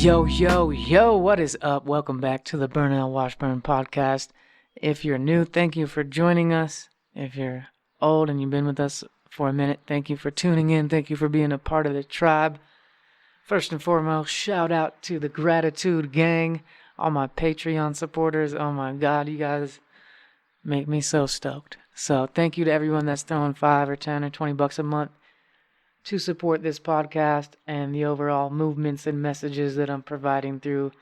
Yo, what is up? Welcome back to the Burnout Washburn podcast. If you're new, thank you for joining us. If you're old and you've been with us for a minute, thank you for tuning in. Thank you for being a part of the tribe. First and foremost, shout out to the Gratitude Gang, all my Patreon supporters. Oh my God, you guys make me so stoked. So thank you to everyone that's throwing $5 or $10 or $20 a month to support this podcast and the overall movements and messages that I'm providing through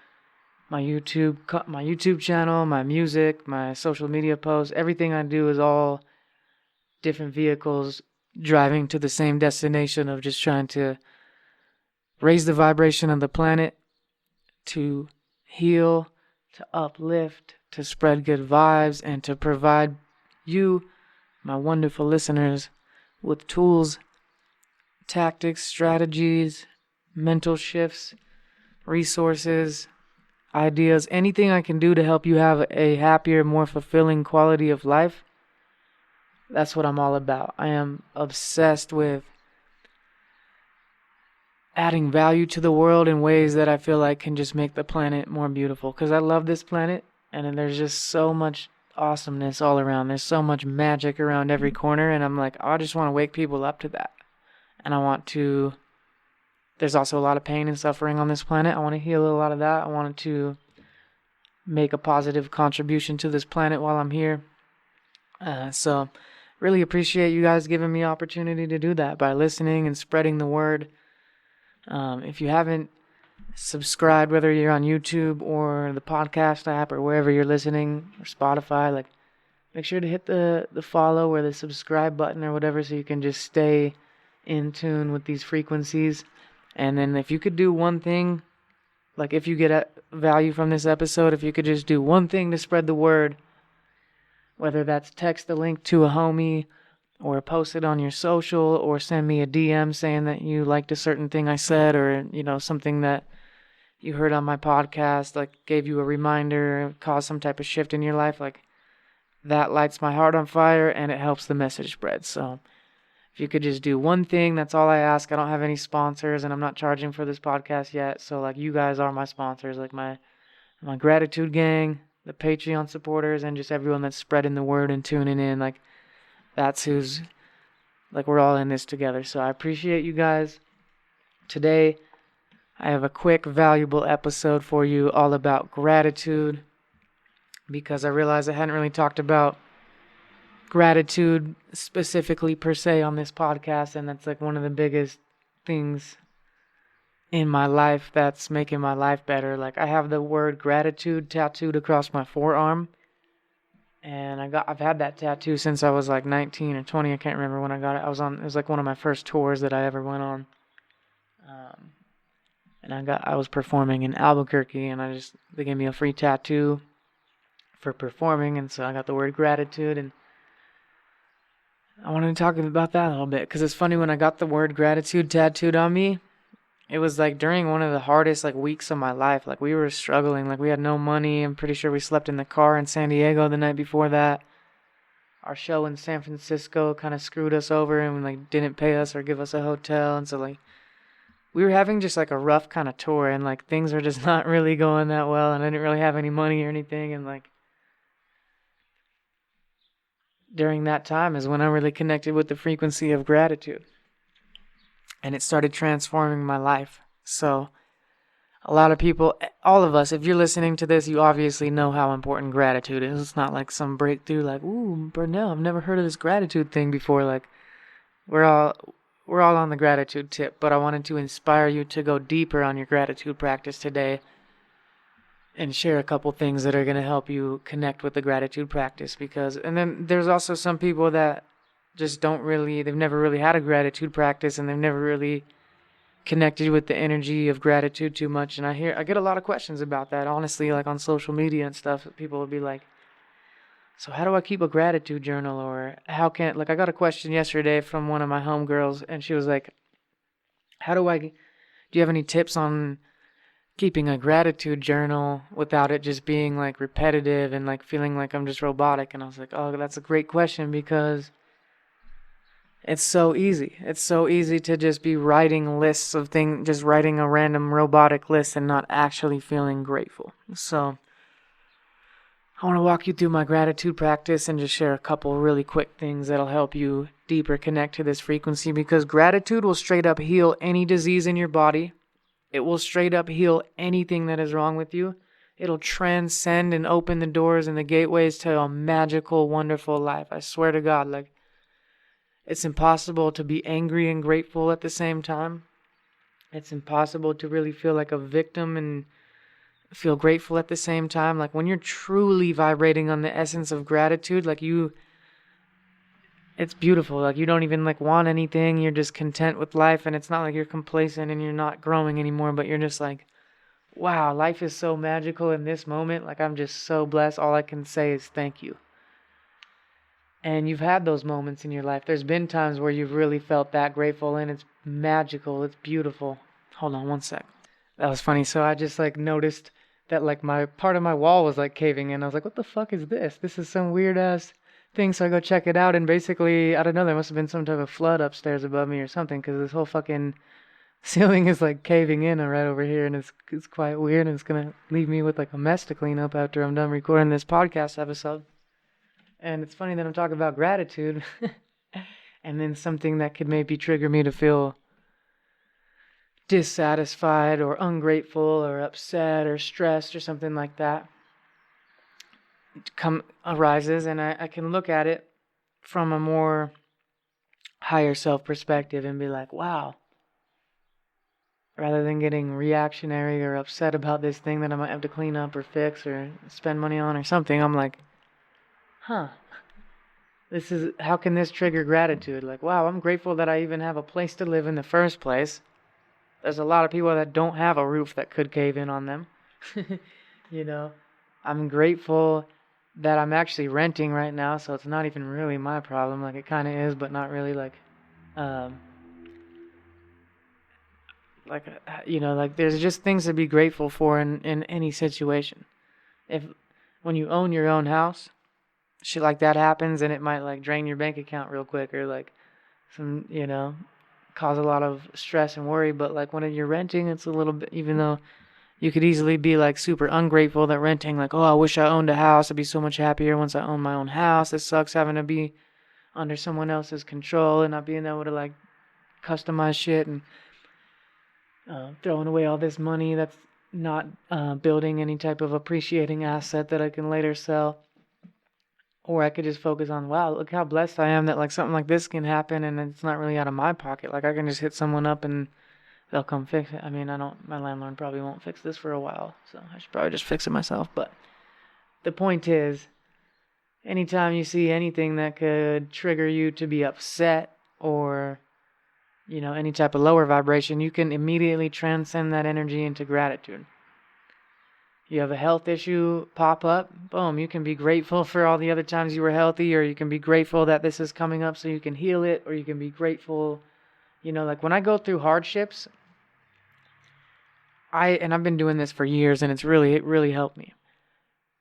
my YouTube channel, my music, my social media posts. Everything I do is all different vehicles driving to the same destination of just trying to raise the vibration of the planet, to heal, to uplift, to spread good vibes, and to provide you, my wonderful listeners, with tools, tactics, strategies, mental shifts, resources, ideas, anything I can do to help you have a happier, more fulfilling quality of life. That's what I'm all about. I am obsessed with adding value to the world in ways that I feel like can just make the planet more beautiful. Because I love this planet, and there's just so much awesomeness all around. There's so much magic around every corner, and I'm like, I just want to wake people up to that. And there's also a lot of pain and suffering on this planet. I want to heal a lot of that. I wanted to make a positive contribution to this planet while I'm here. So really appreciate you guys giving me opportunity to do that by listening and spreading the word. If you haven't subscribed, whether you're on YouTube or the podcast app or wherever you're listening, or Spotify, make sure to hit the follow or the subscribe button or whatever so you can just stay in tune with these frequencies. And then if you could do one thing, if you get value from this episode, if you could just do one thing to spread the word, whether that's text the link to a homie or post it on your social or send me a DM saying that you liked a certain thing I said, or something that you heard on my podcast gave you a reminder, caused some type of shift in your life, that lights my heart on fire and it helps the message spread. So if you could just do one thing, that's all I ask. I don't have any sponsors, and I'm not charging for this podcast yet. So, you guys are my sponsors, my Gratitude Gang, the Patreon supporters, and just everyone that's spreading the word and tuning in. That's who's, we're all in this together. So I appreciate you guys. Today, I have a quick, valuable episode for you all about gratitude, because I realized I hadn't really talked about gratitude specifically per se on this podcast, and that's one of the biggest things in my life that's making my life better. I have the word gratitude tattooed across my forearm, and I've had that tattoo since I was 19 or 20. I can't remember when I got it. It was one of my first tours that I ever went on, and I was performing in Albuquerque, and they gave me a free tattoo for performing, and so I got the word gratitude. And I wanted to talk about that a little bit, because it's funny, when I got the word gratitude tattooed on me, it was during one of the hardest weeks of my life. We were struggling, we had no money. I'm pretty sure we slept in the car in San Diego the night before that. Our show in San Francisco kind of screwed us over and didn't pay us or give us a hotel, and so we were having just a rough kind of tour, and things are just not really going that well, and I didn't really have any money or anything, and during that time is when I really connected with the frequency of gratitude. And it started transforming my life. So a lot of people, all of us, if you're listening to this, you obviously know how important gratitude is. It's not some breakthrough ooh, Burnell, I've never heard of this gratitude thing before. We're all on the gratitude tip, but I wanted to inspire you to go deeper on your gratitude practice today and share a couple things that are going to help you connect with the gratitude practice. And then there's also some people that just they've never really had a gratitude practice, and they've never really connected with the energy of gratitude too much. And I get a lot of questions about that, honestly, on social media and stuff. People will be so how do I keep a gratitude journal? Or how can, I got a question yesterday from one of my homegirls, and she was do you have any tips on keeping a gratitude journal without it just being repetitive and feeling I'm just robotic? And I was oh, that's a great question, because It's so easy. It's so easy to just be writing lists of things, just writing a random robotic list and not actually feeling grateful. So, I want to walk you through my gratitude practice and just share a couple really quick things that'll help you deeper connect to this frequency, because gratitude will straight up heal any disease in your body. It will straight up heal anything that is wrong with you. It'll transcend and open the doors and the gateways to a magical, wonderful life. I swear to God, like, it's impossible to be angry and grateful at the same time. It's impossible to really feel like a victim and feel grateful at the same time. Like, when you're truly vibrating on the essence of gratitude, like, it's beautiful. Like, you don't even like want anything. You're just content with life, and it's not like you're complacent and you're not growing anymore, but you're just like, wow, life is so magical in this moment. Like, I'm just so blessed. All I can say is thank you. And you've had those moments in your life. There's been times where you've really felt that grateful, and it's magical. It's beautiful. Hold on one sec. That was funny. So I just like noticed that like my part of my wall was like caving in. I was like, what the fuck is this? This is some weird ass thing. So I go check it out, and basically, I don't know, there must have been some type of flood upstairs above me or something, because this whole fucking ceiling is like caving in right over here, and it's quite weird, and it's gonna leave me with like a mess to clean up after I'm done recording this podcast episode. And it's funny that I'm talking about gratitude, and then something that could maybe trigger me to feel dissatisfied or ungrateful or upset or stressed or something like that arises, and I can look at it from a more higher self perspective and be like, wow, rather than getting reactionary or upset about this thing that I might have to clean up or fix or spend money on or something, I'm like, huh, how can this trigger gratitude? Like, wow, I'm grateful that I even have a place to live in the first place. There's a lot of people that don't have a roof that could cave in on them. You know, I'm grateful that I'm actually renting right now, so it's not even really my problem. Like, it kind of is, but not really. Like, like there's just things to be grateful for in any situation. When you own your own house, shit like that happens, and it might like drain your bank account real quick, or like cause a lot of stress and worry. But like when you're renting, it's a little bit, even though you could easily be like super ungrateful that renting, like, oh, I wish I owned a house. I'd be so much happier once I own my own house. It sucks having to be under someone else's control and not being able to like customize shit, and throwing away all this money that's not building any type of appreciating asset that I can later sell. Or I could just focus on, wow, look how blessed I am that like something like this can happen, and it's not really out of my pocket. Like, I can just hit someone up and they'll come fix it. I mean, my landlord probably won't fix this for a while, so I should probably just fix it myself. But the point is, anytime you see anything that could trigger you to be upset or, any type of lower vibration, you can immediately transcend that energy into gratitude. You have a health issue pop up, boom, you can be grateful for all the other times you were healthy, or you can be grateful that this is coming up so you can heal it, or you can be grateful, like when I go through hardships, I've been doing this for years, and it really helped me.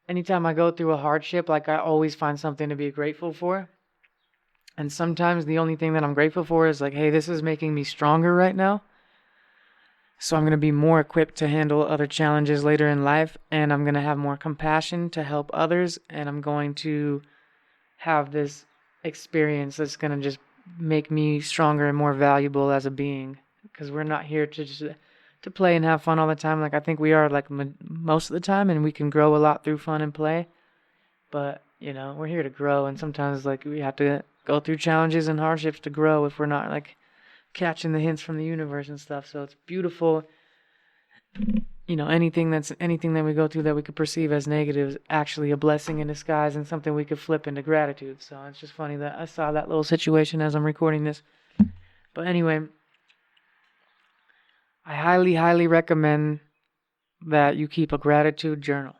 Anytime I go through a hardship, like, I always find something to be grateful for. And sometimes the only thing that I'm grateful for is like, hey, this is making me stronger right now. So I'm going to be more equipped to handle other challenges later in life, and I'm going to have more compassion to help others, and I'm going to have this experience that's going to just make me stronger and more valuable as a being, because we're not here to just to play and have fun all the time. Like, I think we are, like, most of the time, and we can grow a lot through fun and play, but we're here to grow, and sometimes like we have to go through challenges and hardships to grow if we're not like catching the hints from the universe and stuff. So it's beautiful. Anything that we go through that we could perceive as negative is actually a blessing in disguise and something we could flip into gratitude. So it's just funny that I saw that little situation as I'm recording this. But anyway, I highly, highly recommend that you keep a gratitude journal.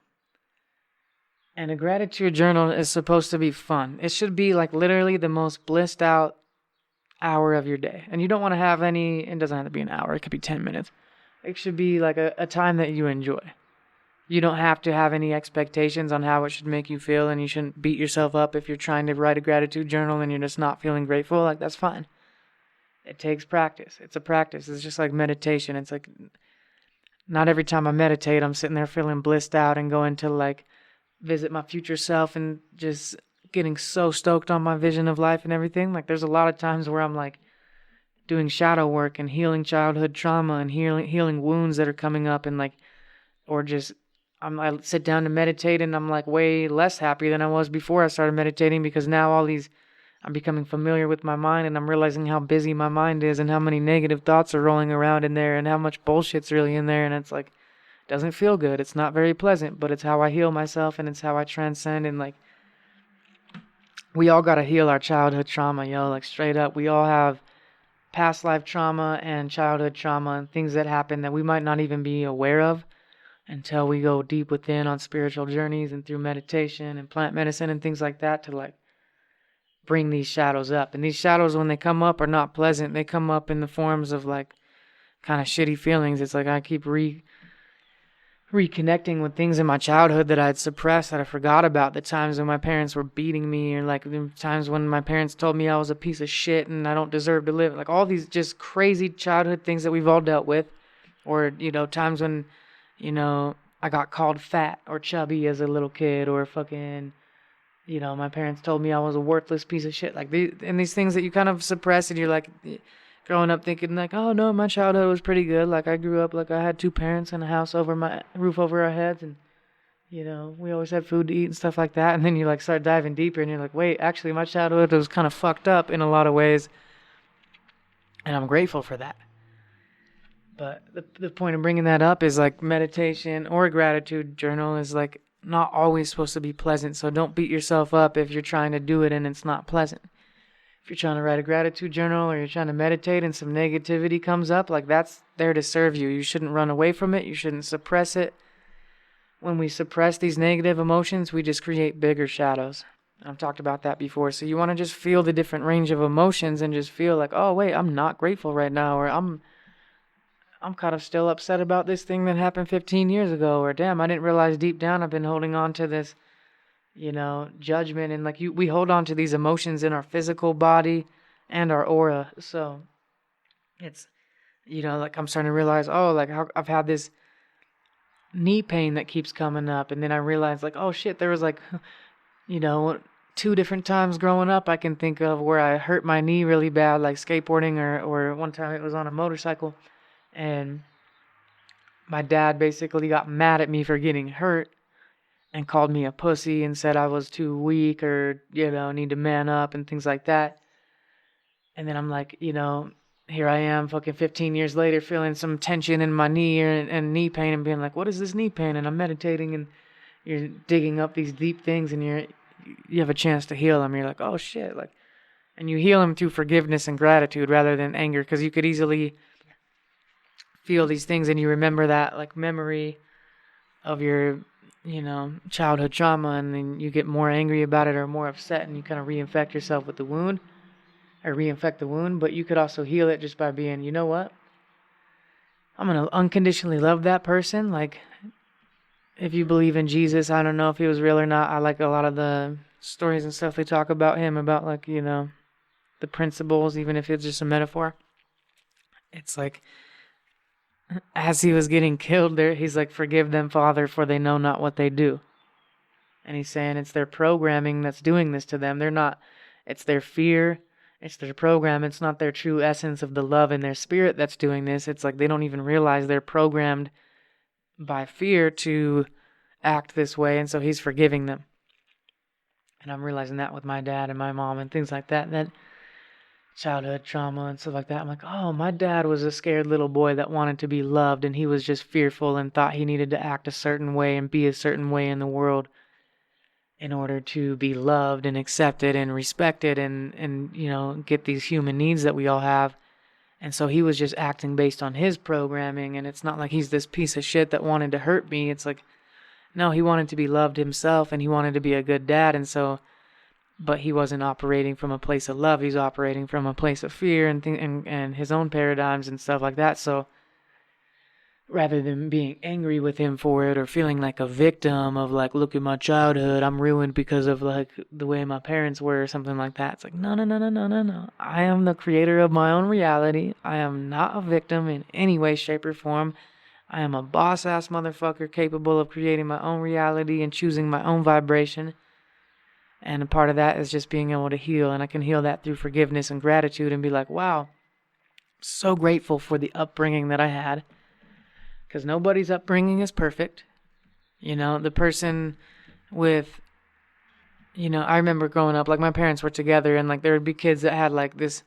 And a gratitude journal is supposed to be fun. It should be like literally the most blissed out hour of your day. And you don't want to have it doesn't have to be an hour, it could be 10 minutes. It should be like a time that you enjoy. You don't have to have any expectations on how it should make you feel, and you shouldn't beat yourself up if you're trying to write a gratitude journal and you're just not feeling grateful. Like, that's fine. It takes practice. It's a practice. It's just like meditation. It's like, not every time I meditate, I'm sitting there feeling blissed out and going to like visit my future self and just getting so stoked on my vision of life and everything. Like, there's a lot of times where I'm like doing shadow work and healing childhood trauma and healing wounds that are coming up, and like, or just I sit down to meditate and I'm like way less happy than I was before I started meditating, because now I'm becoming familiar with my mind, and I'm realizing how busy my mind is and how many negative thoughts are rolling around in there and how much bullshit's really in there. And it's like, it doesn't feel good. It's not very pleasant, but it's how I heal myself, and it's how I transcend. And like, we all got to heal our childhood trauma, yo, like straight up. We all have past life trauma and childhood trauma and things that happen that we might not even be aware of until we go deep within on spiritual journeys and through meditation and plant medicine and things like that to like bring these shadows up. And these shadows, when they come up, are not pleasant. They come up in the forms of like kind of shitty feelings. It's like I keep reconnecting with things in my childhood that I'd suppressed, that I forgot about. The times when my parents were beating me, or like the times when my parents told me I was a piece of shit and I don't deserve to live. Like all these just crazy childhood things that we've all dealt with. Or, times when, I got called fat or chubby as a little kid, or fucking, my parents told me I was a worthless piece of shit. Like these things that you kind of suppress, and you're like growing up thinking like, oh no, my childhood was pretty good. Like I grew up like I had two parents and a roof over our heads, and we always had food to eat and stuff like that. And then you like start diving deeper, and you're like, wait, actually my childhood was kind of fucked up in a lot of ways, and I'm grateful for that. But the point of bringing that up is like meditation or a gratitude journal is like not always supposed to be pleasant. So don't beat yourself up if you're trying to do it and it's not pleasant. If you're trying to write a gratitude journal or you're trying to meditate and some negativity comes up, like that's there to serve you. You shouldn't run away from it. You shouldn't suppress it. When we suppress these negative emotions, we just create bigger shadows. I've talked about that before. So you want to just feel the different range of emotions and just feel like, oh wait, I'm not grateful right now, or I'm kind of still upset about this thing that happened 15 years ago, or damn, I didn't realize deep down I've been holding on to this, judgment. And like we hold on to these emotions in our physical body and our aura. So it's, like I'm starting to realize, oh, like I've had this knee pain that keeps coming up. And then I realized like, oh shit, there was like, 2 different times growing up I can think of where I hurt my knee really bad, like skateboarding, or one time it was on a motorcycle. And my dad basically got mad at me for getting hurt and called me a pussy and said I was too weak, or, need to man up and things like that. And then I'm like, here I am fucking 15 years later feeling some tension in my knee and knee pain, and being like, what is this knee pain? And I'm meditating, and you're digging up these deep things, and you have a chance to heal them. You're like, oh shit. Like, and you heal them through forgiveness and gratitude rather than anger, because you could easily feel these things and you remember that like memory of your childhood trauma, and then you get more angry about it or more upset, and you kind of reinfect yourself with the wound, or reinfect the wound. But you could also heal it just by being, you know what, I'm gonna unconditionally love that person. Like, if you believe in Jesus, I don't know if he was real or not, I like a lot of the stories and stuff they talk about him, about like the principles, even if it's just a metaphor. It's like, as he was getting killed there, he's like, forgive them, Father, for they know not what they do. And he's saying it's their programming that's doing this to them. It's their fear, it's their program. It's not their true essence of the love in their spirit that's doing this. It's like they don't even realize they're programmed by fear to act this way. And so he's forgiving them. And I'm realizing that with my dad and my mom and things like that childhood trauma and stuff like that. I'm like, oh, my dad was a scared little boy that wanted to be loved, and he was just fearful and thought he needed to act a certain way and be a certain way in the world in order to be loved and accepted and respected and get these human needs that we all have. And so he was just acting based on his programming, and it's not like he's this piece of shit that wanted to hurt me. It's like, no, he wanted to be loved himself, and he wanted to be a good dad, but he wasn't operating from a place of love. He's operating from a place of fear and his own paradigms and stuff like that. So rather than being angry with him for it or feeling like a victim of like, look at my childhood, I'm ruined because of like the way my parents were or something like that. It's like, no, no, no, no, no, no, no. I am the creator of my own reality. I am not a victim in any way, shape, or form. I am a boss ass motherfucker capable of creating my own reality and choosing my own vibration. And a part of that is just being able to heal. And I can heal that through forgiveness and gratitude and be like, wow, so grateful for the upbringing that I had. Because nobody's upbringing is perfect. The person with, I remember growing up, like my parents were together and like there would be kids that had like this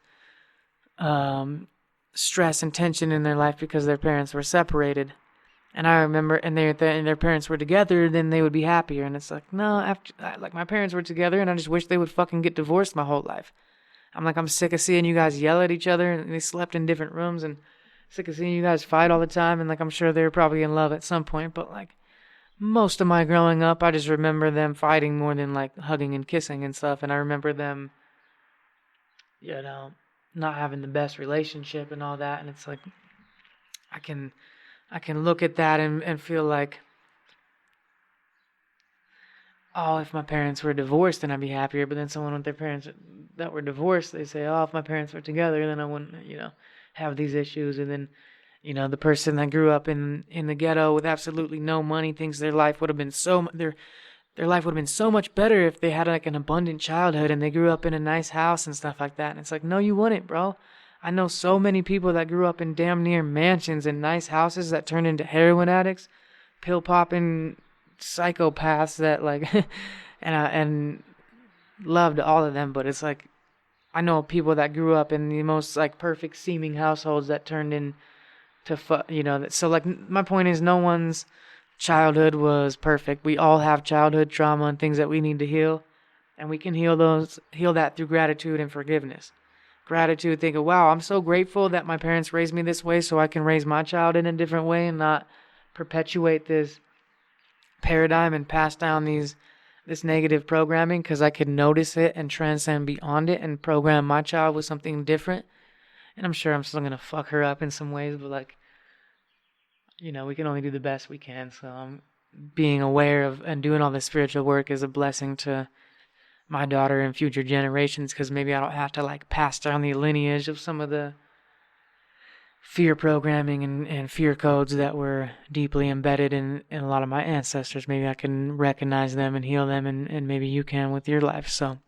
stress and tension in their life because their parents were separated. And I remember, and their parents were together, then they would be happier. And it's like, no, like my parents were together and I just wish they would fucking get divorced my whole life. I'm like, I'm sick of seeing you guys yell at each other and they slept in different rooms and sick of seeing you guys fight all the time. And like, I'm sure they were probably in love at some point, but like most of my growing up, I just remember them fighting more than like hugging and kissing and stuff. And I remember them, not having the best relationship and all that. And it's like, I can look at that and feel like, oh, if my parents were divorced, then I'd be happier. But then someone with their parents that were divorced, they say, oh, if my parents were together, then I wouldn't, have these issues. And then, the person that grew up in the ghetto with absolutely no money thinks their life would have been their life would have been so much better if they had like an abundant childhood and they grew up in a nice house and stuff like that. And it's like, no, you wouldn't, bro. I know so many people that grew up in damn near mansions and nice houses that turned into heroin addicts, pill popping psychopaths that like, and loved all of them. But it's like, I know people that grew up in the most like perfect seeming households that turned into, so like my point is no one's childhood was perfect. We all have childhood trauma and things that we need to heal. And we can heal that through gratitude and forgiveness. Gratitude, thinking, wow, I'm so grateful that my parents raised me this way so I can raise my child in a different way and not perpetuate this paradigm and pass down this negative programming, because I could notice it and transcend beyond it and program my child with something different. And I'm sure I'm still going to fuck her up in some ways, but like, we can only do the best we can. So being aware of and doing all this spiritual work is a blessing to my daughter and future generations, because maybe I don't have to like pass down the lineage of some of the fear programming and fear codes that were deeply embedded in a lot of my ancestors. Maybe I can recognize them and heal them, and maybe you can with your life. So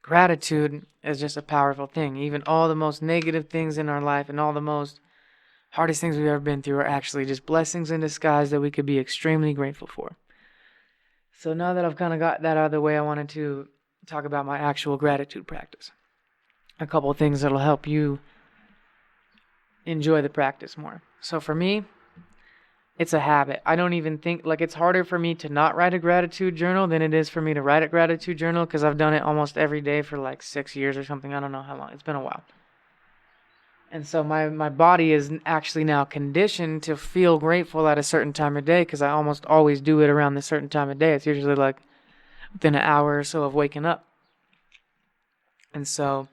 gratitude is just a powerful thing. Even all the most negative things in our life and all the most hardest things we've ever been through are actually just blessings in disguise that we could be extremely grateful for. So now that I've kind of got that out of the way, I wanted to talk about my actual gratitude practice. A couple of things that'll help you enjoy the practice more. So for me, it's a habit. I don't even think, like, it's harder for me to not write a gratitude journal than it is for me to write a gratitude journal, because I've done it almost every day for like 6 years or something. I don't know how long. It's been a while. And so my body is actually now conditioned to feel grateful at a certain time of day, because I almost always do it around this certain time of day. It's usually like within an hour or so of waking up. And so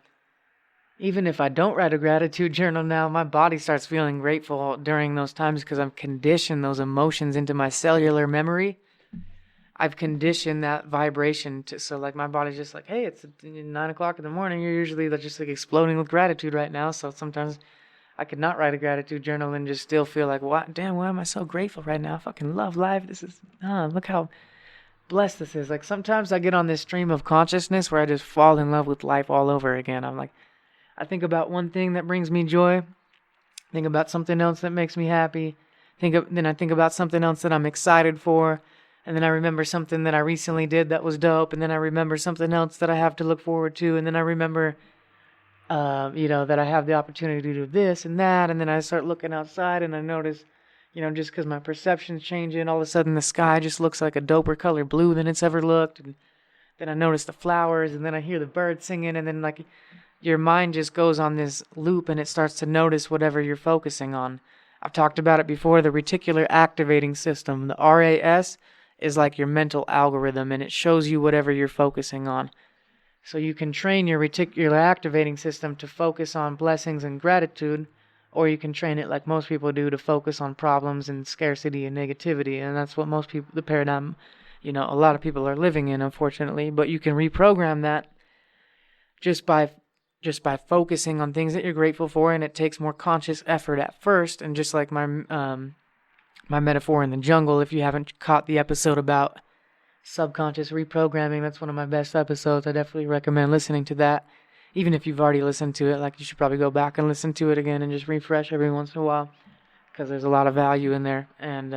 even if I don't write a gratitude journal now, my body starts feeling grateful during those times, because I've conditioned those emotions into my cellular memory. I've conditioned that vibration so like my body's just like, hey, it's 9 o'clock in the morning. You're usually just like exploding with gratitude right now. So sometimes I could not write a gratitude journal and just still feel like, what? Damn, why am I so grateful right now? I fucking love life. Look how blessed this is. Like sometimes I get on this stream of consciousness where I just fall in love with life all over again. I'm like, I think about one thing that brings me joy. Think about something else that makes me happy. Then I think about something else that I'm excited for. And then I remember something that I recently did that was dope. And then I remember something else that I have to look forward to. And then I remember, that I have the opportunity to do this and that. And then I start looking outside and I notice, just because my perception's changing, all of a sudden the sky just looks like a doper color blue than it's ever looked. And then I notice the flowers, and then I hear the birds singing. And then like your mind just goes on this loop and it starts to notice whatever you're focusing on. I've talked about it before, the reticular activating system, the RAS, is like your mental algorithm, and it shows you whatever you're focusing on. So you can train your reticular activating system to focus on blessings and gratitude or you can train it like most people do to focus on problems and scarcity and negativity, and that's what most people, the paradigm, a lot of people are living in, unfortunately. But you can reprogram that just by focusing on things that you're grateful for, and it takes more conscious effort at first. And just like my metaphor in the jungle, if you haven't caught the episode about subconscious reprogramming, that's one of my best episodes. I definitely recommend listening to that. Even if you've already listened to it, like, you should probably go back and listen to it again and just refresh every once in a while, because there's a lot of value in there. And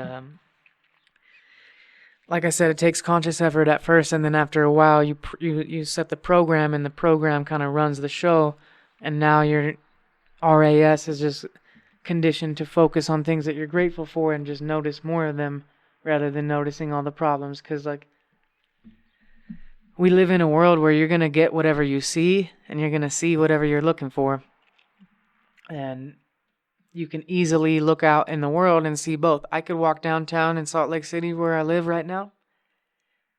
like I said, it takes conscious effort at first, and then after a while you set the program, and the program kind of runs the show, and now your RAS is just conditioned to focus on things that you're grateful for and just notice more of them rather than noticing all the problems. Because, like, we live in a world where you're going to get whatever you see, and you're going to see whatever you're looking for. And you can easily look out in the world and see both. I could walk downtown in Salt Lake City, where I live right now,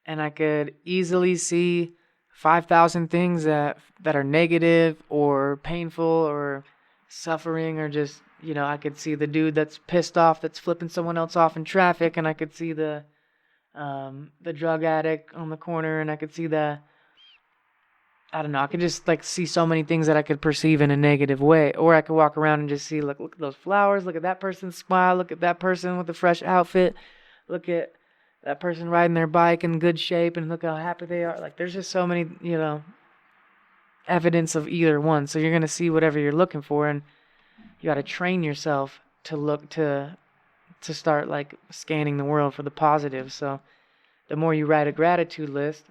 and I could easily see 5,000 things that are negative or painful or suffering, or just, I could see the dude that's pissed off that's flipping someone else off in traffic, and I could see the drug addict on the corner, and I could see I could just, like, see so many things that I could perceive in a negative way. Or I could walk around and just see, look at those flowers, look at that person's smile, look at that person with a fresh outfit, look at that person riding their bike in good shape, and look how happy they are. Like, there's just so many, evidence of either one. So you're going to see whatever you're looking for, and you got to train yourself to look to start, like, scanning the world for the positive. So the more you write a gratitude list,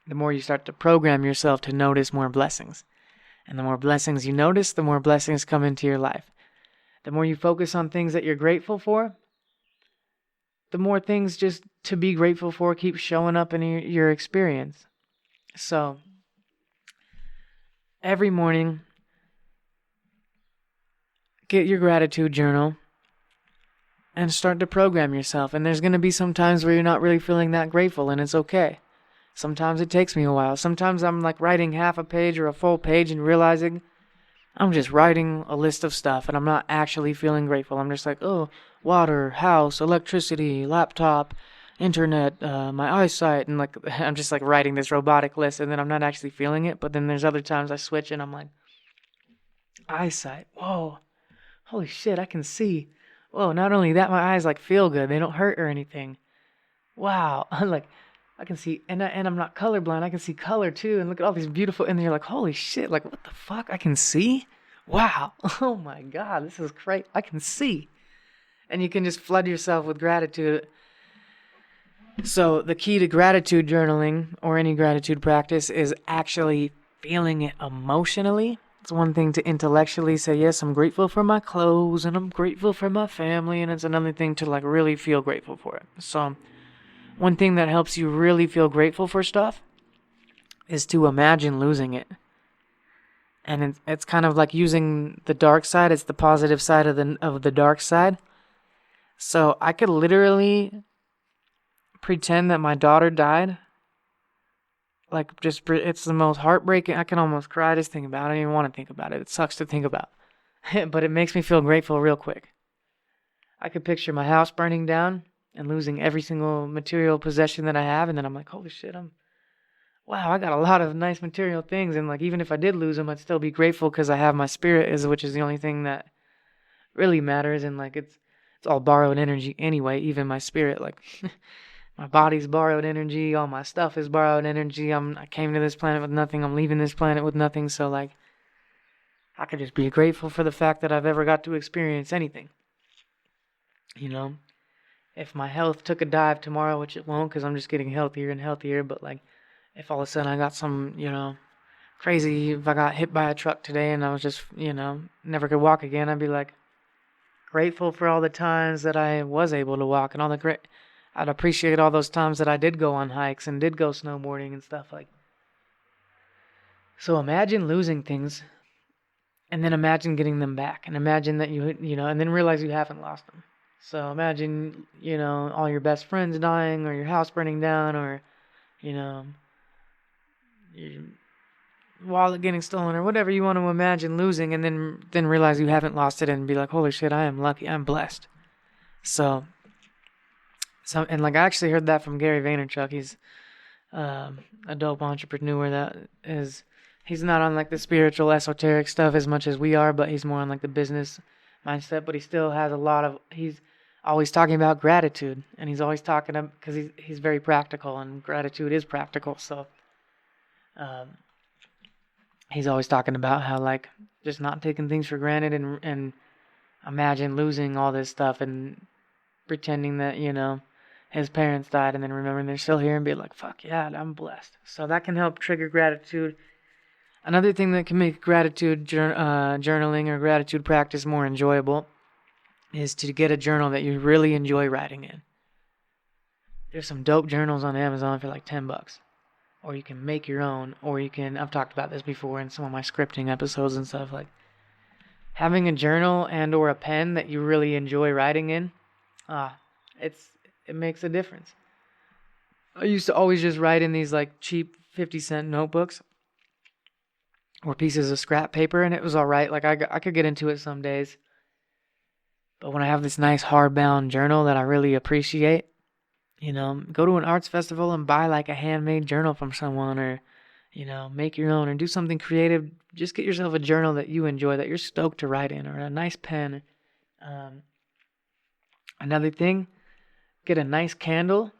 the more you start to program yourself to notice more blessings. And the more blessings you notice, the more blessings come into your life. The more you focus on things that you're grateful for, the more things just to be grateful for keep showing up in your experience. So every morning, get your gratitude journal and start to program yourself. And there's going to be some times where you're not really feeling that grateful, and it's okay. Sometimes it takes me a while. Sometimes I'm, like, writing half a page or a full page and realizing I'm just writing a list of stuff and I'm not actually feeling grateful. I'm just like, oh, water, house, electricity, laptop, internet, my eyesight, and, like, I'm just, like, writing this robotic list, and then I'm not actually feeling it. But then there's other times I switch and I'm like, eyesight, whoa, holy shit, I can see. Whoa, not only that, my eyes, like, feel good. They don't hurt or anything. Wow. Like, I can see, and I'm not colorblind. I can see color too, and look at all these beautiful. And you're like, holy shit! Like, what the fuck? I can see. Wow! Oh my god, this is great. I can see, and you can just flood yourself with gratitude. So the key to gratitude journaling or any gratitude practice is actually feeling it emotionally. It's one thing to intellectually say, yes, I'm grateful for my clothes and I'm grateful for my family, and it's another thing to, like, really feel grateful for it. So one thing that helps you really feel grateful for stuff is to imagine losing it. And it's kind of like using the dark side. It's the positive side of the dark side. So I could literally pretend that my daughter died. Like, just, it's the most heartbreaking. I can almost cry just thinking about it. I don't even want to think about it. It sucks to think about. But it makes me feel grateful real quick. I could picture my house burning down and losing every single material possession that I have, and then I'm like, holy shit, wow, I got a lot of nice material things, and, like, even if I did lose them, I'd still be grateful because I have my spirit, which is the only thing that really matters, and, like, it's all borrowed energy anyway, even my spirit, like, my body's borrowed energy, all my stuff is borrowed energy, I came to this planet with nothing, I'm leaving this planet with nothing, so, like, I could just be grateful for the fact that I've ever got to experience anything, If my health took a dive tomorrow, which it won't because I'm just getting healthier and healthier, but, like, if all of a sudden I got some, crazy, if I got hit by a truck today and I was just, never could walk again, I'd be, like, grateful for all the times that I was able to walk, and I'd appreciate all those times that I did go on hikes and did go snowboarding and stuff, like. So imagine losing things, and then imagine getting them back, and imagine that and then realize you haven't lost them. So imagine, all your best friends dying, or your house burning down, or, wallet getting stolen or whatever you want to imagine losing, and then realize you haven't lost it and be like, holy shit, I am lucky, I'm blessed. So and like I actually heard that from Gary Vaynerchuk. He's a dope entrepreneur that is, he's not on like the spiritual esoteric stuff as much as we are, but he's more on like the business mindset. But he still has a lot of, he's always talking about gratitude, and he's always talking about, because he's very practical, and gratitude is practical. So he's always talking about how like just not taking things for granted, and imagine losing all this stuff and pretending that, you know, his parents died, and then remembering they're still here and be like, fuck yeah, I'm blessed. So that can help trigger gratitude. Another thing that can make gratitude journaling or gratitude practice more enjoyable is to get a journal that you really enjoy writing in. There's some dope journals on Amazon for like $10. Or you can make your own, or you can, I've talked about this before in some of my scripting episodes and stuff, like having a journal and or a pen that you really enjoy writing in, it makes a difference. I used to always just write in these like cheap 50-cent notebooks or pieces of scrap paper, and it was all right. Like I could get into it some days. But when I have this nice hardbound journal that I really appreciate, you know, go to an arts festival and buy like a handmade journal from someone, or, you know, make your own or do something creative. Just get yourself a journal that you enjoy, that you're stoked to write in, or a nice pen. Another thing, get a nice candle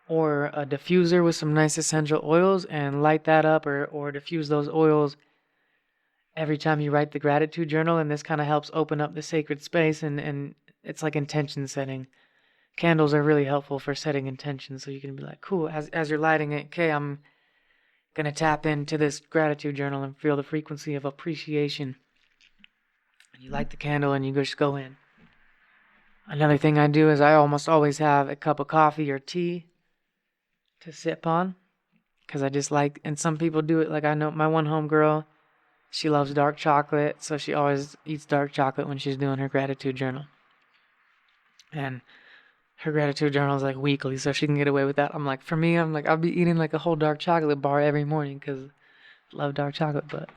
or a diffuser with some nice essential oils and light that up, or diffuse those oils every time you write the gratitude journal. And this kind of helps open up the sacred space, and it's like intention setting. Candles are really helpful for setting intentions, so you can be like, cool, as you're lighting it, okay, I'm going to tap into this gratitude journal and feel the frequency of appreciation. And you light the candle and you just go in. Another thing I do is I almost always have a cup of coffee or tea to sip on, because I just like, and some people do it, like I know my one homegirl, she loves dark chocolate, so she always eats dark chocolate when she's doing her gratitude journal. And her gratitude journal is like weekly, so she can get away with that. I'm like, for me, I'm like, I'll be eating like a whole dark chocolate bar every morning because I love dark chocolate. But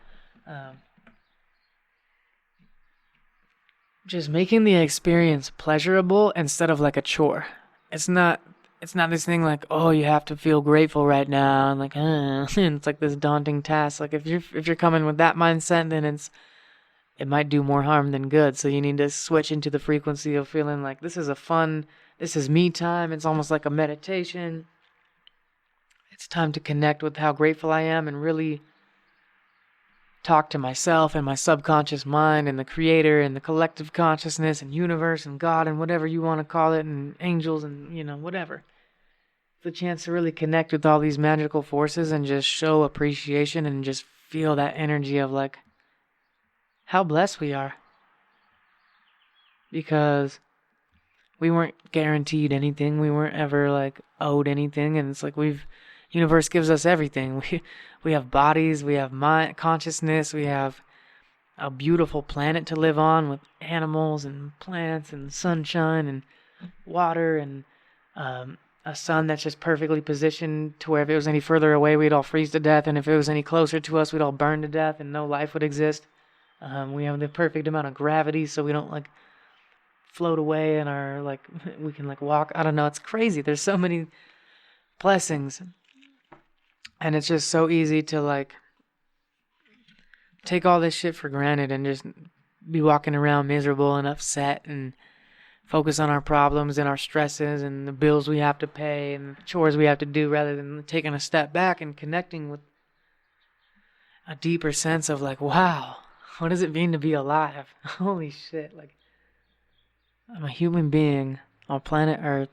just making the experience pleasurable instead of like a chore. It's not this thing like, oh, you have to feel grateful right now, and like, it's like this daunting task. Like if you're coming with that mindset, then it might do more harm than good. So you need to switch into the frequency of feeling like this is me time. It's almost like a meditation. It's time to connect with how grateful I am and really talk to myself and my subconscious mind and the creator and the collective consciousness and universe and God and whatever you want to call it, and angels and, you know, whatever. It's a chance to really connect with all these magical forces and just show appreciation and just feel that energy of like how blessed we are. Because we weren't guaranteed anything. We weren't ever like owed anything. And it's like universe gives us everything. We have bodies, we have mind, consciousness, we have a beautiful planet to live on with animals and plants and sunshine and water, and a sun that's just perfectly positioned to where if it was any further away, we'd all freeze to death. And if it was any closer to us, we'd all burn to death and no life would exist. We have the perfect amount of gravity, so we don't like float away and are like, we can like walk. I don't know. It's crazy. There's so many blessings. And it's just so easy to like take all this shit for granted and just be walking around miserable and upset and focus on our problems and our stresses and the bills we have to pay and the chores we have to do, rather than taking a step back and connecting with a deeper sense of like, wow, what does it mean to be alive? Holy shit. Like, I'm a human being on planet Earth.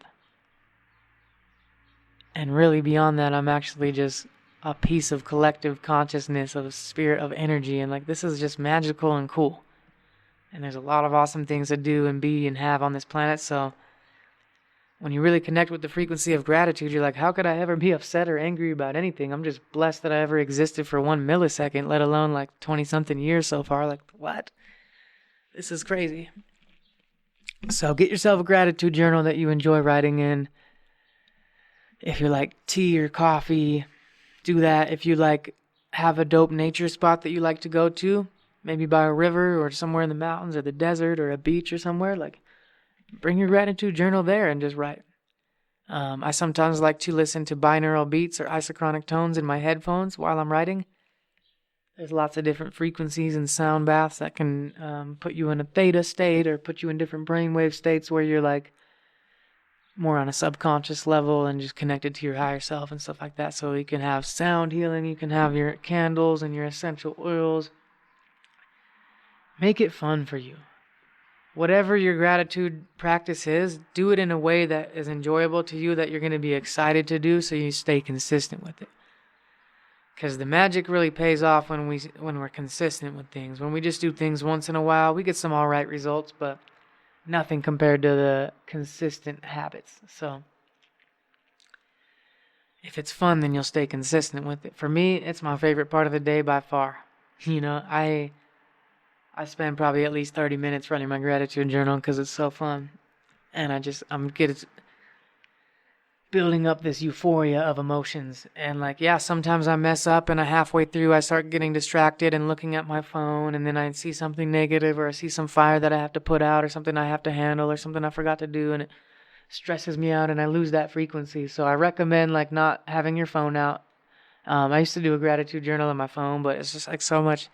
And really beyond that, I'm actually just a piece of collective consciousness, of a spirit, of energy. And like, this is just magical and cool. And there's a lot of awesome things to do and be and have on this planet. So when you really connect with the frequency of gratitude, you're like, how could I ever be upset or angry about anything? I'm just blessed that I ever existed for 1 millisecond, let alone like 20-something years so far. Like, what? This is crazy. So get yourself a gratitude journal that you enjoy writing in. If you like tea or coffee, do that. If you like have a dope nature spot that you like to go to, maybe by a river or somewhere in the mountains or the desert or a beach or somewhere, like bring your gratitude journal there and just write. I sometimes like to listen to binaural beats or isochronic tones in my headphones while I'm writing. There's lots of different frequencies and sound baths that can put you in a theta state or put you in different brainwave states where you're like more on a subconscious level and just connected to your higher self and stuff like that. So you can have sound healing, you can have your candles and your essential oils. Make it fun for you. Whatever your gratitude practice is, do it in a way that is enjoyable to you, that you're going to be excited to do, so you stay consistent with it. Because the magic really pays off when we're consistent with things. When we just do things once in a while, we get some all right results, but nothing compared to the consistent habits. So if it's fun, then you'll stay consistent with it. For me, it's my favorite part of the day by far. I spend probably at least 30 minutes writing my gratitude journal because it's so fun. And I'm good building up this euphoria of emotions. And sometimes I mess up and halfway through I start getting distracted and looking at my phone, and then I see something negative or I see some fire that I have to put out or something I have to handle or something I forgot to do, and it stresses me out and I lose that frequency. So I recommend not having your phone out. I used to do a gratitude journal on my phone, but it's just so much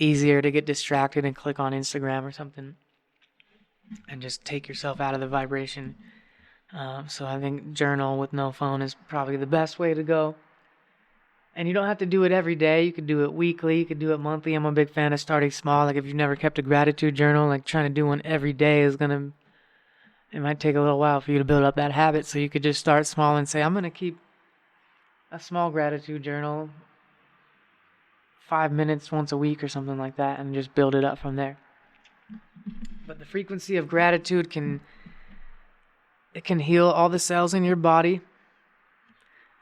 easier to get distracted and click on Instagram or something and just take yourself out of the vibration. So I think journal with no phone is probably the best way to go. And you don't have to do it every day. You could do it weekly. You could do it monthly. I'm a big fan of starting small. If you've never kept a gratitude journal, trying to do one every day it might take a little while for you to build up that habit. So you could just start small and say, I'm going to keep a small gratitude journal 5 minutes once a week or something like that, and just build it up from there. But the frequency of gratitude can heal all the cells in your body.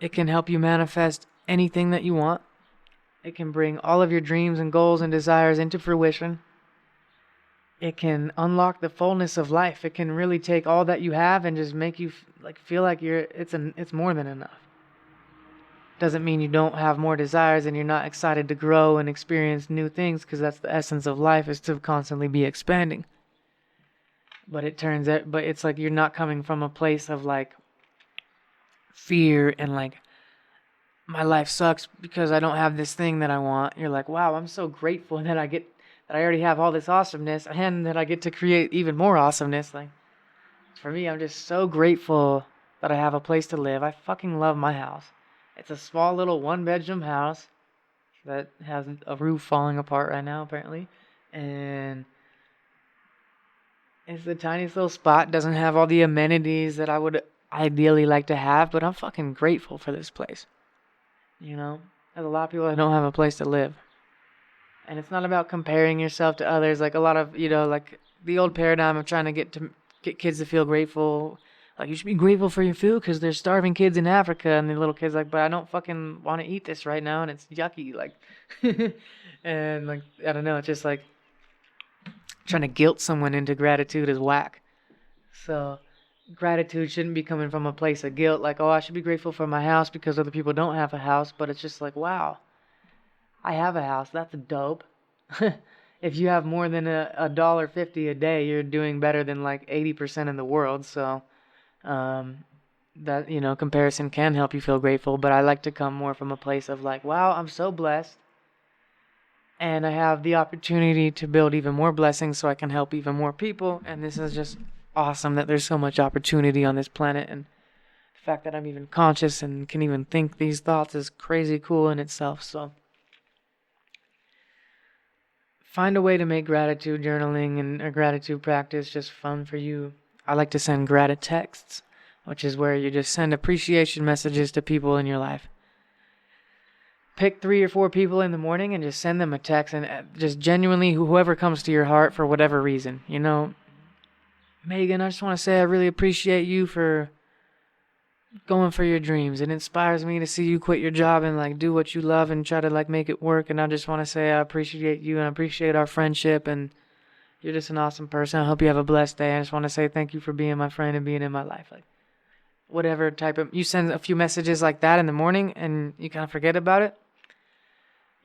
It can help you manifest anything that you want. It can bring all of your dreams and goals and desires into fruition. It can unlock the fullness of life. It can really take all that you have and just make you feel like it's more than enough. Doesn't mean you don't have more desires and you're not excited to grow and experience new things, because that's the essence of life, is to constantly be expanding. But it's like you're not coming from a place of fear and my life sucks because I don't have this thing that I want. You're like, wow, I'm so grateful that I already have all this awesomeness and that I get to create even more awesomeness. For me, I'm just so grateful that I have a place to live. I fucking love my house. It's a small little 1-bedroom house that has a roof falling apart right now, apparently. And it's the tiniest little spot. Doesn't have all the amenities that I would ideally like to have, but I'm fucking grateful for this place. There's a lot of people that don't have a place to live. And it's not about comparing yourself to others. A lot of, the old paradigm of trying to get kids to feel grateful. You should be grateful for your food because there's starving kids in Africa, and the little kids but I don't fucking want to eat this right now and it's yucky. And I don't know, it's just trying to guilt someone into gratitude is whack. So gratitude shouldn't be coming from a place of guilt, I should be grateful for my house because other people don't have a house, but it's just wow, I have a house, that's dope. If you have more than $1.50 a day, you're doing better than 80% in the world. So that comparison can help you feel grateful, but I like to come more from a place of wow, I'm so blessed and I have the opportunity to build even more blessings so I can help even more people, and this is just awesome that there's so much opportunity on this planet, and the fact that I'm even conscious and can even think these thoughts is crazy cool in itself. So find a way to make gratitude journaling and a gratitude practice just fun for you. I like to send gratitexts, which is where you just send appreciation messages to people in your life. Pick 3 or 4 people in the morning and just send them a text, and just genuinely whoever comes to your heart for whatever reason. Megan, I just want to say I really appreciate you for going for your dreams. It inspires me to see you quit your job and do what you love and try to make it work. And I just want to say I appreciate you and I appreciate our friendship, and you're just an awesome person. I hope you have a blessed day. I just want to say thank you for being my friend and being in my life. Whatever type of, you send a few messages like that in the morning and you kind of forget about it.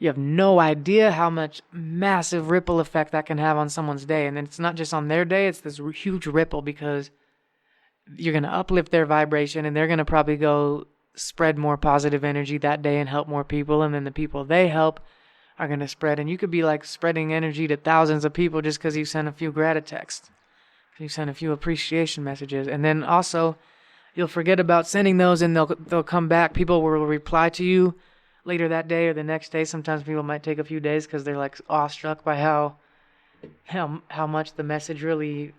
You have no idea how much massive ripple effect that can have on someone's day. And then it's not just on their day, it's this huge ripple, because you're going to uplift their vibration, and they're going to probably go spread more positive energy that day and help more people. And then the people they help are going to spread. And you could be like spreading energy to thousands of people just because you send a few gratitude texts. You send a few appreciation messages. And then also, you'll forget about sending those, and they'll come back. People will reply to you later that day or the next day. Sometimes people might take a few days because they're like awestruck by how much the message really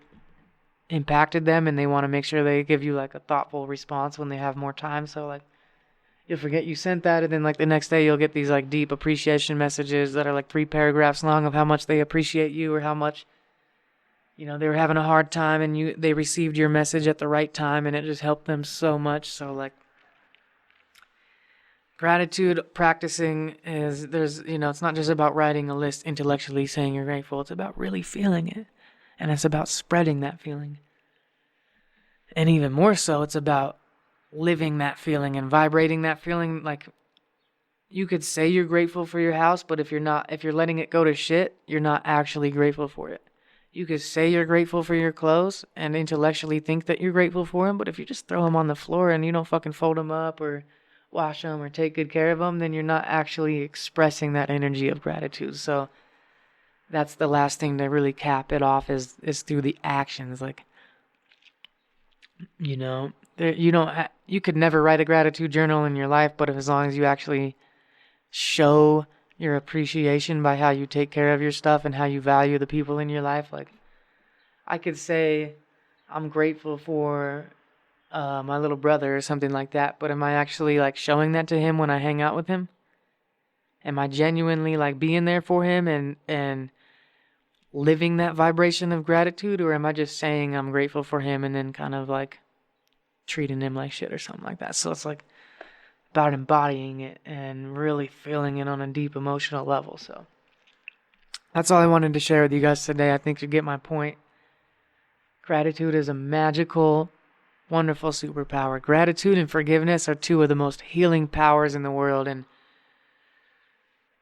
impacted them, and they want to make sure they give you like a thoughtful response when they have more time. So like, you'll forget you sent that, and then like the next day you'll get these like deep appreciation messages that are like 3 paragraphs long of how much they appreciate you, or how much, you know, they were having a hard time and they received your message at the right time, and it just helped them so much. So like, gratitude practicing is, it's not just about writing a list intellectually saying you're grateful. It's about really feeling it. And it's about spreading that feeling. And even more so, it's about living that feeling and vibrating that feeling. Like, you could say you're grateful for your house, but if you're letting it go to shit, you're not actually grateful for it. You could say you're grateful for your clothes and intellectually think that you're grateful for them, but if you just throw them on the floor and you don't fucking fold them up or wash them or take good care of them, then you're not actually expressing that energy of gratitude. So that's the last thing to really cap it off is through the actions. Like, you could never write a gratitude journal in your life, but as long as you actually show your appreciation by how you take care of your stuff and how you value the people in your life. Like, I could say I'm grateful for my little brother or something like that, but am I actually like showing that to him when I hang out with him? Am I genuinely like being there for him and living that vibration of gratitude, or am I just saying I'm grateful for him and then kind of like treating him like shit or something like that? So it's like about embodying it and really feeling it on a deep emotional level. So that's all I wanted to share with you guys today. I think you get my point. Gratitude is a magical, wonderful superpower. Gratitude and forgiveness are 2 of the most healing powers in the world, and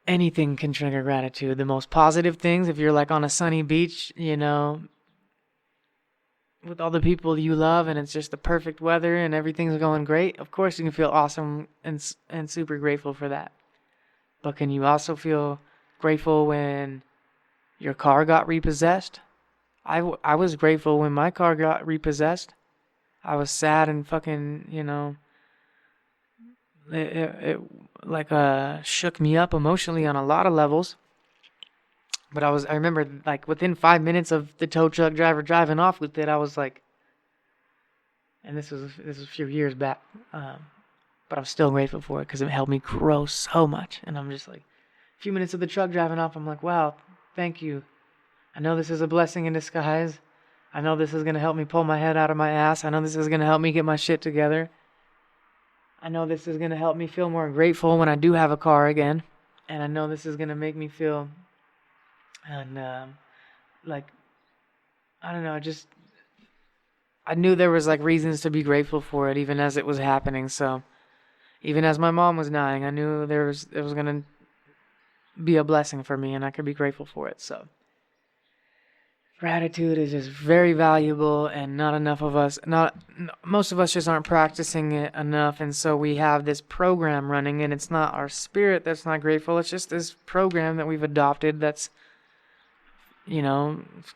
anything can trigger gratitude. The most positive things, if you're like on a sunny beach, with all the people you love and it's just the perfect weather and everything's going great, of course you can feel awesome and super grateful for that. But can you also feel grateful when your car got repossessed? I was grateful when my car got repossessed. I was sad and fucking, it shook me up emotionally on a lot of levels. But I remember like within 5 minutes of the tow truck driver driving off with it, I was like, and this was a few years back, but I'm still grateful for it because it helped me grow so much. And I'm just like, a few minutes of the truck driving off, I'm like, wow, thank you. I know this is a blessing in disguise. I know this is going to help me pull my head out of my ass. I know this is going to help me get my shit together. I know this is going to help me feel more grateful when I do have a car again. And I know this is going to make me feel, and I don't know, I knew there was like reasons to be grateful for it even as it was happening. So even as my mom was dying, I knew it was going to be a blessing for me and I could be grateful for it. So gratitude is just very valuable, and most of us just aren't practicing it enough. And so we have this program running, and it's not our spirit that's not grateful. It's just this program that we've adopted that's,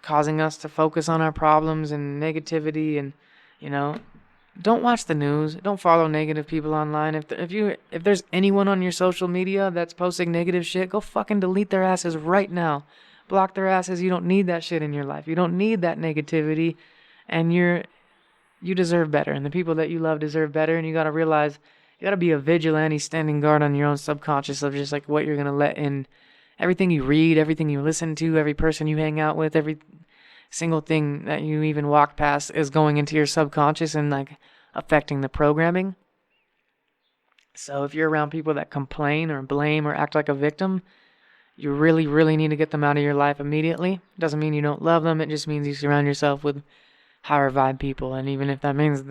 causing us to focus on our problems and negativity. And, don't watch the news. Don't follow negative people online. If there's anyone on your social media that's posting negative shit, go fucking delete their asses right now. Block their asses. You don't need that shit in your life. You don't need that negativity, and you deserve better, and the people that you love deserve better. And you got to realize you got to be a vigilante standing guard on your own subconscious of just like what you're going to let in. Everything you read, everything you listen to, every person you hang out with, every single thing that you even walk past is going into your subconscious and like affecting the programming. So if you're around people that complain or blame or act like a victim, you really, really need to get them out of your life immediately. Doesn't mean you don't love them. It just means you surround yourself with higher vibe people. And even if that means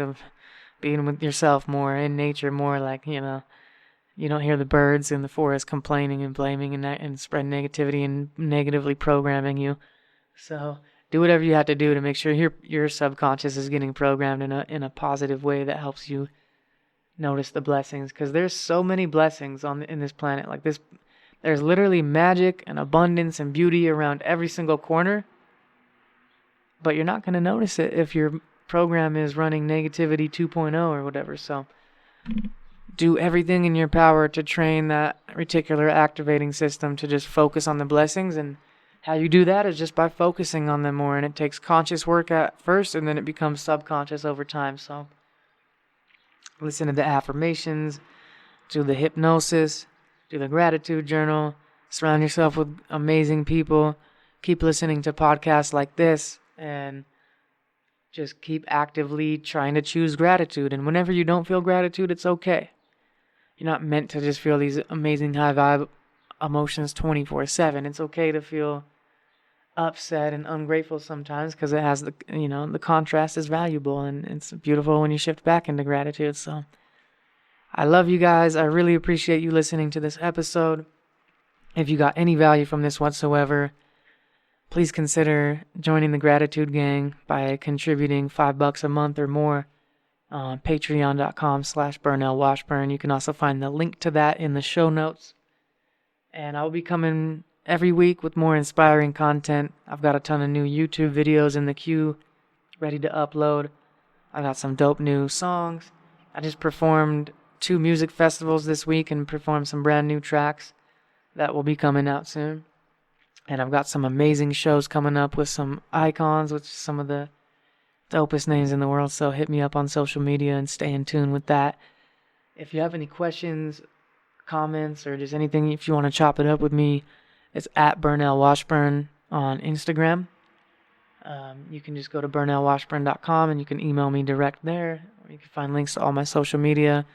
being with yourself more, in nature more, like, You don't hear the birds in the forest complaining and blaming and spreading negativity and negatively programming you. So do whatever you have to do to make sure your subconscious is getting programmed in a positive way that helps you notice the blessings, because there's so many blessings in this planet. Like this, there's literally magic and abundance and beauty around every single corner, but you're not going to notice it if your program is running negativity 2.0 or whatever. So do everything in your power to train that reticular activating system to just focus on the blessings. And how you do that is just by focusing on them more. And it takes conscious work at first, and then it becomes subconscious over time. So listen to the affirmations, do the hypnosis, do the gratitude journal, surround yourself with amazing people, keep listening to podcasts like this, and just keep actively trying to choose gratitude. And whenever you don't feel gratitude, it's okay. You're not meant to just feel these amazing high vibe emotions 24/7. It's okay to feel upset and ungrateful sometimes, because it has the contrast is valuable, and it's beautiful when you shift back into gratitude. So I love you guys. I really appreciate you listening to this episode. If you got any value from this whatsoever, please consider joining the gratitude gang by contributing $5 a month or more on patreon.com/BurnellWashburn. You can also find the link to that in the show notes. And I'll be coming every week with more inspiring content. I've got a ton of new YouTube videos in the queue ready to upload. I got some dope new songs. I just performed 2 music festivals this week and performed some brand new tracks that will be coming out soon. And I've got some amazing shows coming up with some icons, with some of the dopest names in the world. So hit me up on social media and stay in tune with that. If you have any questions, comments, or just anything, if you want to chop it up with me, it's at Burnell Washburn on Instagram. You can just go to burnellwashburn.com and you can email me direct there. Or you can find links to all my social media.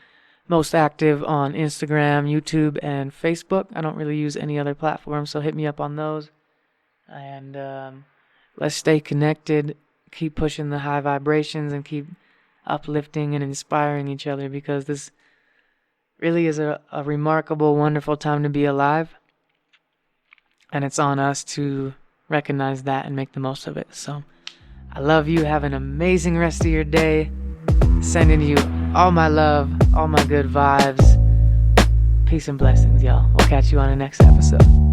Most active on Instagram, YouTube, and Facebook. I don't really use any other platform, so hit me up on those. And let's stay connected. Keep pushing the high vibrations and keep uplifting and inspiring each other, because this really is a remarkable, wonderful time to be alive. And it's on us to recognize that and make the most of it. So I love you. Have an amazing rest of your day. Sending you all my love, all my good vibes. Peace and blessings, y'all. We'll catch you on the next episode.